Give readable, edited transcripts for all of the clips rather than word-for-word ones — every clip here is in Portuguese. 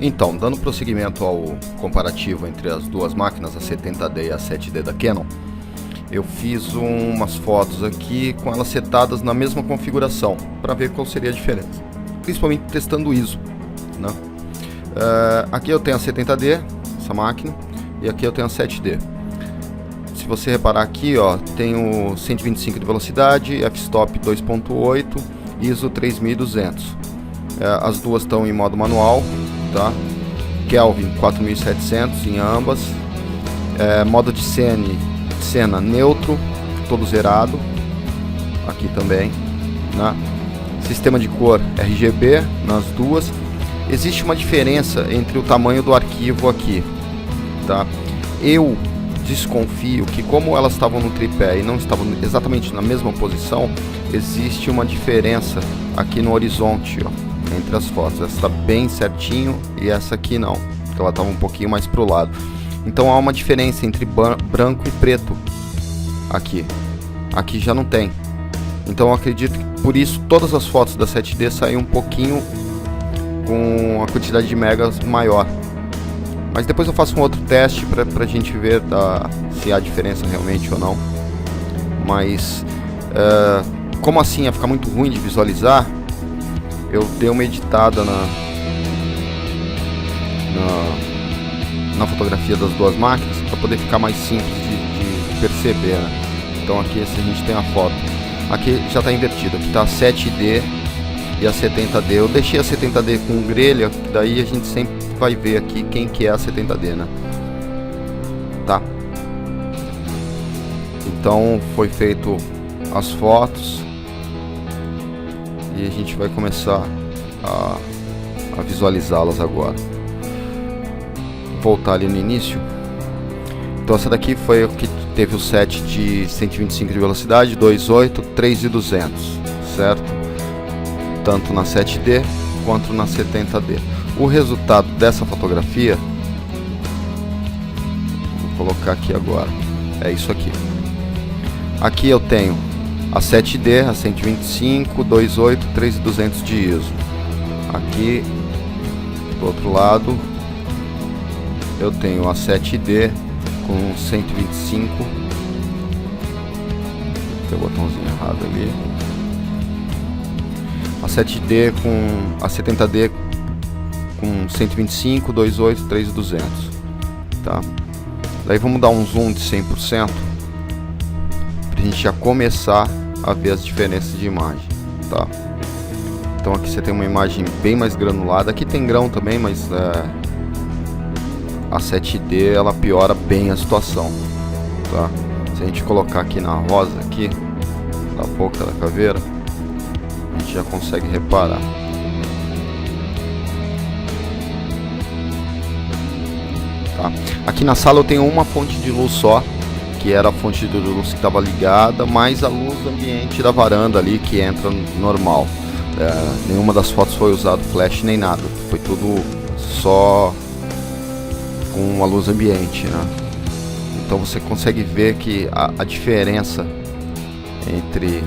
Então, dando prosseguimento ao comparativo entre as duas máquinas, a 70D e a 7D da Canon, eu fiz umas fotos aqui com elas setadas na mesma configuração, para ver qual seria a diferença, principalmente testando o ISO, né? Aqui eu tenho a 70D, essa máquina, e aqui eu tenho a 7D. Se você reparar aqui, ó, tenho 125 de velocidade, f-stop 2.8, ISO 3200. As duas estão em modo manual, tá? Kelvin 4700 em ambas. Modo de cena neutro, todo zerado. Aqui também, né? Sistema de cor RGB nas duas. Existe uma diferença entre o tamanho do arquivo aqui, tá? Eu desconfio que, como elas estavam no tripé e não estavam exatamente na mesma posição, existe uma diferença aqui no horizonte, ó, entre as fotos. Essa está bem certinho e essa aqui não, porque ela estava um pouquinho mais para o lado. Então há uma diferença entre branco e preto aqui. Aqui já não tem. Então eu acredito que por isso todas as fotos da 7D saem um pouquinho com a quantidade de megas maior. Mas depois eu faço um outro teste pra gente ver se há diferença realmente ou não. Mas como assim ia ficar muito ruim de visualizar, eu dei uma editada na fotografia das duas máquinas para poder ficar mais simples de perceber, né? Então aqui se a gente tem a foto, aqui já está invertido, aqui está a 7D e a 70D. Eu deixei a 70D com grelha, daí a gente sempre vai ver aqui quem que é a 70D, né? Tá. Então foi feito as fotos e a gente vai começar a visualizá-las agora. Vou voltar ali no início. Então essa daqui foi o que teve o set de 125 de velocidade, 2.8, 3.200, certo? Tanto na 7D quanto na 70D. O resultado dessa fotografia, vou colocar aqui agora, é isso aqui. Aqui eu tenho a 7D, a 125, 2.8, 3.200 de ISO. Aqui do outro lado eu tenho a 7D com 125. Tem o botãozinho errado ali. A 7D com a 70D com 125, 2.8, 3.200, tá? Daí vamos dar um zoom de 100% pra gente já começar a ver as diferenças de imagem, tá? Então aqui você tem uma imagem bem mais granulada. Aqui tem grão também, mas a 7D ela piora bem a situação, tá? Se a gente colocar aqui na rosa aqui da boca da caveira, a gente já consegue reparar. Tá? Aqui na sala eu tenho uma fonte de luz só, que era a fonte de luz que estava ligada, mais a luz ambiente da varanda ali que entra normal. Nenhuma das fotos foi usado flash nem nada, foi tudo só com a luz ambiente, né? Então você consegue ver que a diferença entre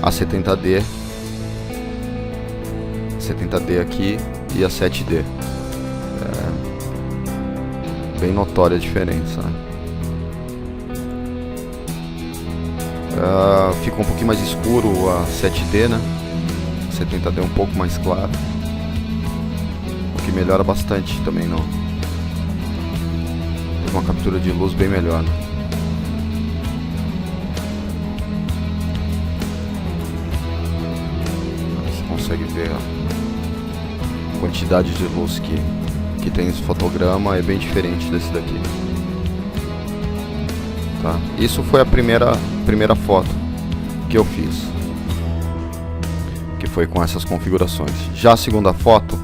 a 70D aqui e a 7D bem notória a diferença, né? Fica um pouquinho mais escuro a 7D, né? A 70D um pouco mais claro, o que melhora bastante também, não? Tem uma captura de luz bem melhor, né? Você consegue ver a quantidade de luz que tem esse fotograma, é bem diferente desse daqui, tá? Isso foi a primeira foto que eu fiz, que foi com essas configurações. Já a segunda foto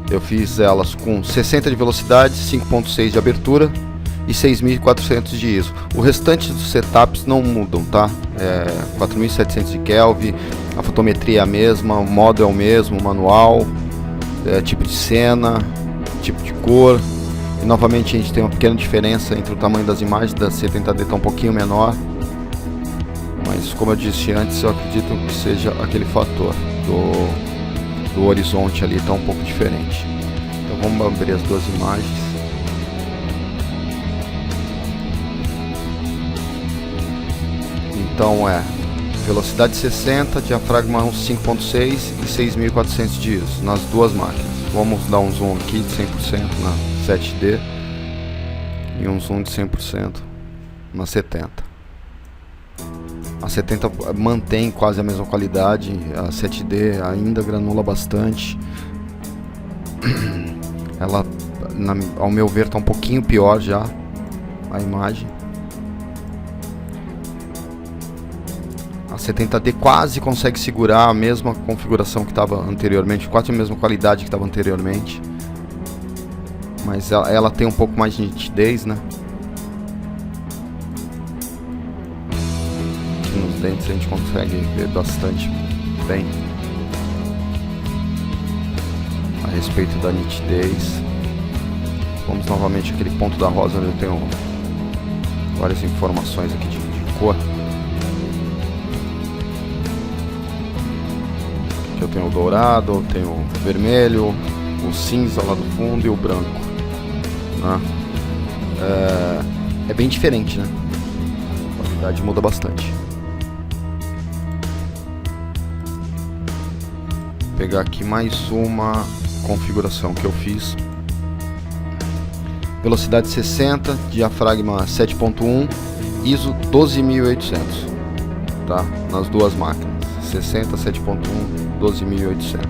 eu fiz elas com 60 de velocidade, 5.6 de abertura e 6.400 de ISO. O restante dos setups não mudam, tá? 4.700 de Kelvin, a fotometria é a mesma, o modo é o mesmo, manual, tipo de cena, tipo de cor. E novamente a gente tem uma pequena diferença entre o tamanho das imagens. Da 70D está um pouquinho menor, mas como eu disse antes, eu acredito que seja aquele fator do horizonte ali está um pouco diferente. Então vamos abrir as duas imagens. Então velocidade 60, diafragma 5.6 e 6.400 de ISO nas duas máquinas. Vamos dar um zoom aqui de 100% na 7D e um zoom de 100% na 70. A 70 mantém quase a mesma qualidade, a 7D ainda granula bastante. Ela, ao meu ver, está um pouquinho pior já a imagem. A 70D quase consegue segurar a mesma configuração que estava anteriormente, quase a mesma qualidade que estava anteriormente, mas ela tem um pouco mais de nitidez, né? Aqui nos dentes a gente consegue ver bastante bem a respeito da nitidez. Vamos novamente àquele ponto da rosa onde eu tenho várias informações aqui de cor. Eu tenho o dourado, eu tenho o vermelho, o cinza lá do fundo e o branco, né? É bem diferente, né? A qualidade muda bastante. Vou pegar aqui mais uma configuração que eu fiz. Velocidade 60, diafragma 7.1, ISO 12.800, tá? Nas duas máquinas. 60, 7.1, 12.800.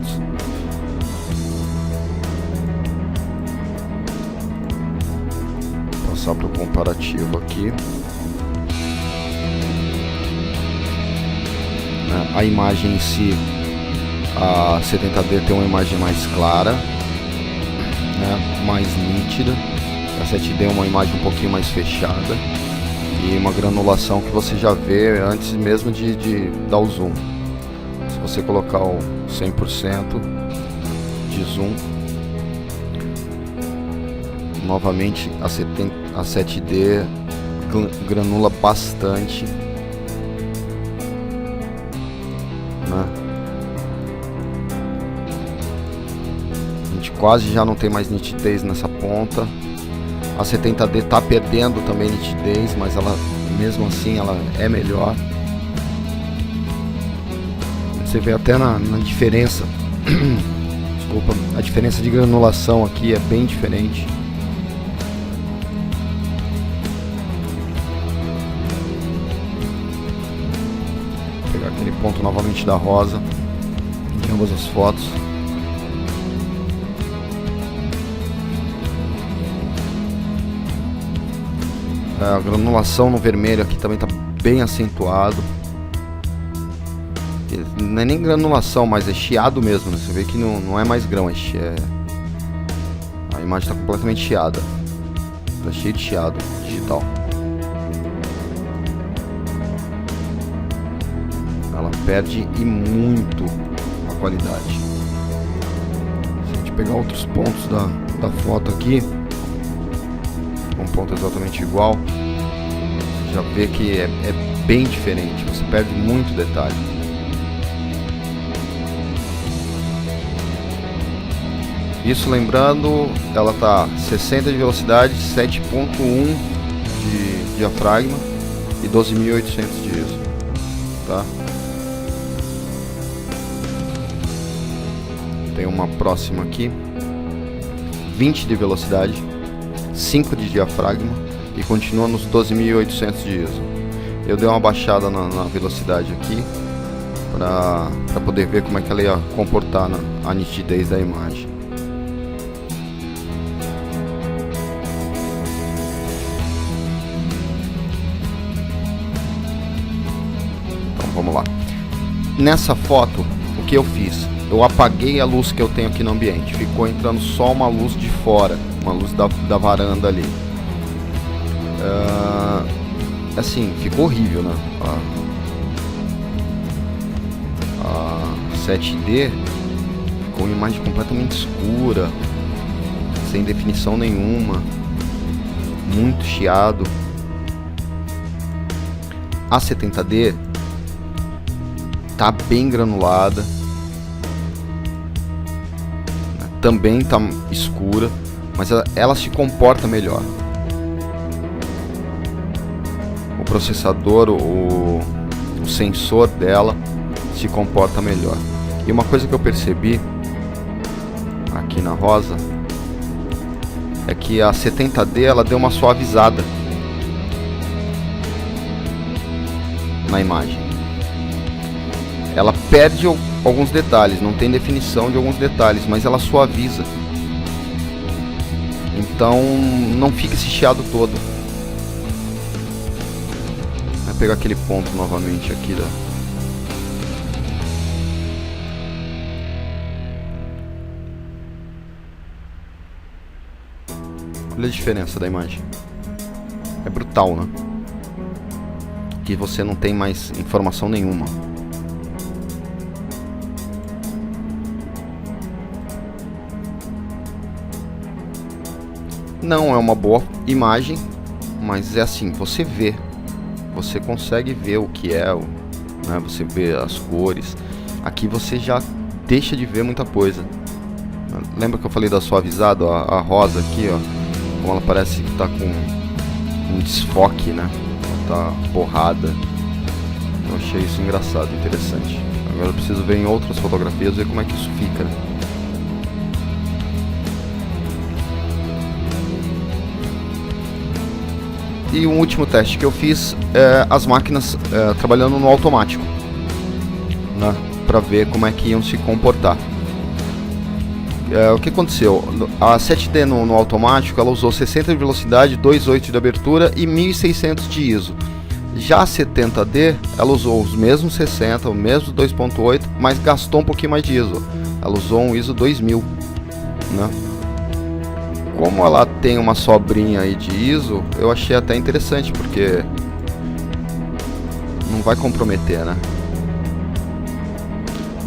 Passar para o comparativo aqui. A imagem em si, a 70D tem uma imagem mais clara, né, mais nítida. A 7D é uma imagem um pouquinho mais fechada e uma granulação que você já vê antes mesmo de dar o zoom. Se você colocar o 100% de zoom, novamente a 7D granula bastante, né? A gente quase já não tem mais nitidez nessa ponta. A 70D está perdendo também nitidez, mas ela mesmo assim ela é melhor. Você vê até na diferença. Desculpa, a diferença de granulação aqui é bem diferente. Vou pegar aquele ponto novamente da rosa em ambas as fotos. A granulação no vermelho aqui também está bem acentuado. Não é nem granulação, mas é chiado mesmo, né? Você vê que não é mais grão, a imagem está completamente chiada. Está cheio de chiado digital. Ela perde e muito a qualidade. Se a gente pegar outros pontos da foto aqui, um ponto exatamente igual, você já vê que é bem diferente. Você perde muito detalhe. Isso lembrando, ela tá 60 de velocidade, 7.1 de diafragma e 12.800 de ISO, tá? Tem uma próxima aqui, 20 de velocidade, 5 de diafragma e continua nos 12.800 de ISO. Eu dei uma baixada na velocidade aqui para poder ver como é que ela ia comportar a nitidez da imagem. Vamos lá. Nessa foto, o que eu fiz? Eu apaguei a luz que eu tenho aqui no ambiente. Ficou entrando só uma luz de fora, uma luz da varanda ali. Assim, ficou horrível, né? A 7D ficou uma imagem completamente escura, sem definição nenhuma, muito chiado. A 70D tá bem granulada, também está escura, mas ela se comporta melhor. O processador, o sensor dela se comporta melhor. E uma coisa que eu percebi aqui na rosa é que a 70D ela deu uma suavizada na imagem. Ela perde alguns detalhes, não tem definição de alguns detalhes, mas ela suaviza. Então não fica esse chiado todo. Vou pegar aquele ponto novamente aqui da... Olha a diferença da imagem. É brutal, né? Que você não tem mais informação nenhuma. Não é uma boa imagem, mas é assim, você vê. Você consegue ver o que é, né? Você vê as cores. Aqui você já deixa de ver muita coisa. Lembra que eu falei da suavizada? A rosa aqui, ó, como ela parece que tá com um desfoque, né? Ela tá borrada. Eu achei isso engraçado, interessante. Agora eu preciso ver em outras fotografias, ver como é que isso fica, né? E um último teste que eu fiz é as máquinas trabalhando no automático, né? Para ver como é que iam se comportar. O que aconteceu? A 7D no automático ela usou 60 de velocidade, 2.8 de abertura e 1600 de ISO. Já a 70D ela usou os mesmos 60, o mesmo 2.8, mas gastou um pouquinho mais de ISO. Ela usou um ISO 2000, né? Como ela tem uma sobrinha aí de ISO, eu achei até interessante, porque não vai comprometer, né?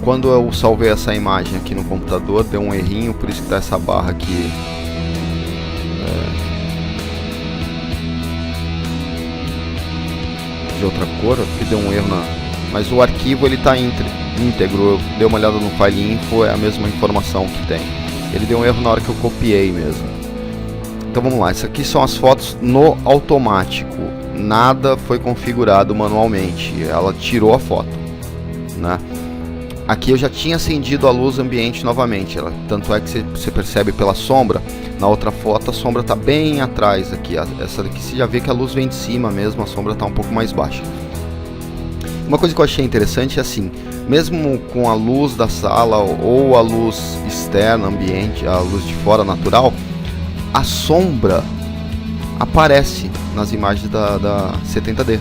Quando eu salvei essa imagem aqui no computador, deu um errinho, por isso que tá essa barra aqui de outra cor, que deu um erro mas o arquivo ele tá íntegro. Eu dei uma olhada no file info, é a mesma informação que tem. Ele deu um erro na hora que eu copiei mesmo. Então vamos lá, essas aqui são as fotos no automático, nada foi configurado manualmente, ela tirou a foto, né? Aqui eu já tinha acendido a luz ambiente novamente, tanto é que você percebe pela sombra, na outra foto a sombra está bem atrás aqui, essa daqui você já vê que a luz vem de cima mesmo, a sombra está um pouco mais baixa. Uma coisa que eu achei interessante é assim, mesmo com a luz da sala ou a luz externa, ambiente, a luz de fora natural, a sombra aparece nas imagens da 70D.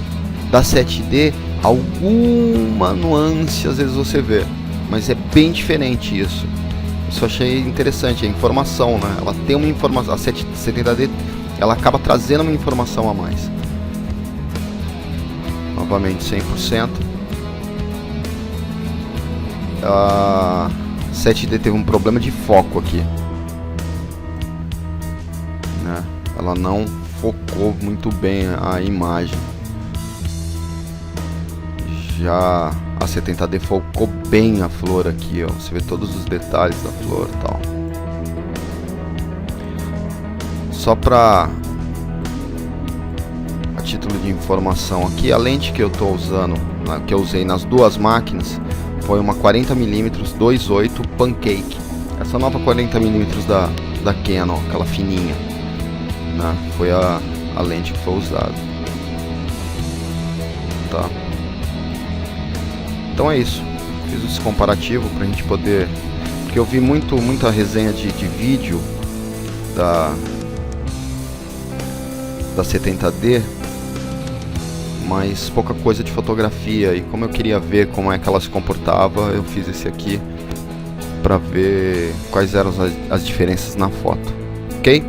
Da 7D, alguma nuance às vezes você vê, mas é bem diferente isso. Isso eu achei interessante, a informação, né? Ela tem uma informação, a 70D ela acaba trazendo uma informação a mais. Novamente 100%. A 7D teve um problema de foco aqui, né? Ela não focou muito bem a imagem. Já a 70D focou bem a flor aqui, ó. Você vê todos os detalhes da flor e tal. Só para a título de informação aqui, a lente que eu estou usando, que eu usei nas duas máquinas, foi uma 40mm 2.8 Pancake. Essa nova 40mm da Canon, aquela fininha, né? Foi a lente que foi usada. Tá. Então é isso. Fiz esse comparativo pra gente poder... Porque eu vi muita resenha de vídeo da 70D, mas pouca coisa de fotografia, e como eu queria ver como é que ela se comportava, eu fiz esse aqui para ver quais eram as diferenças na foto, ok?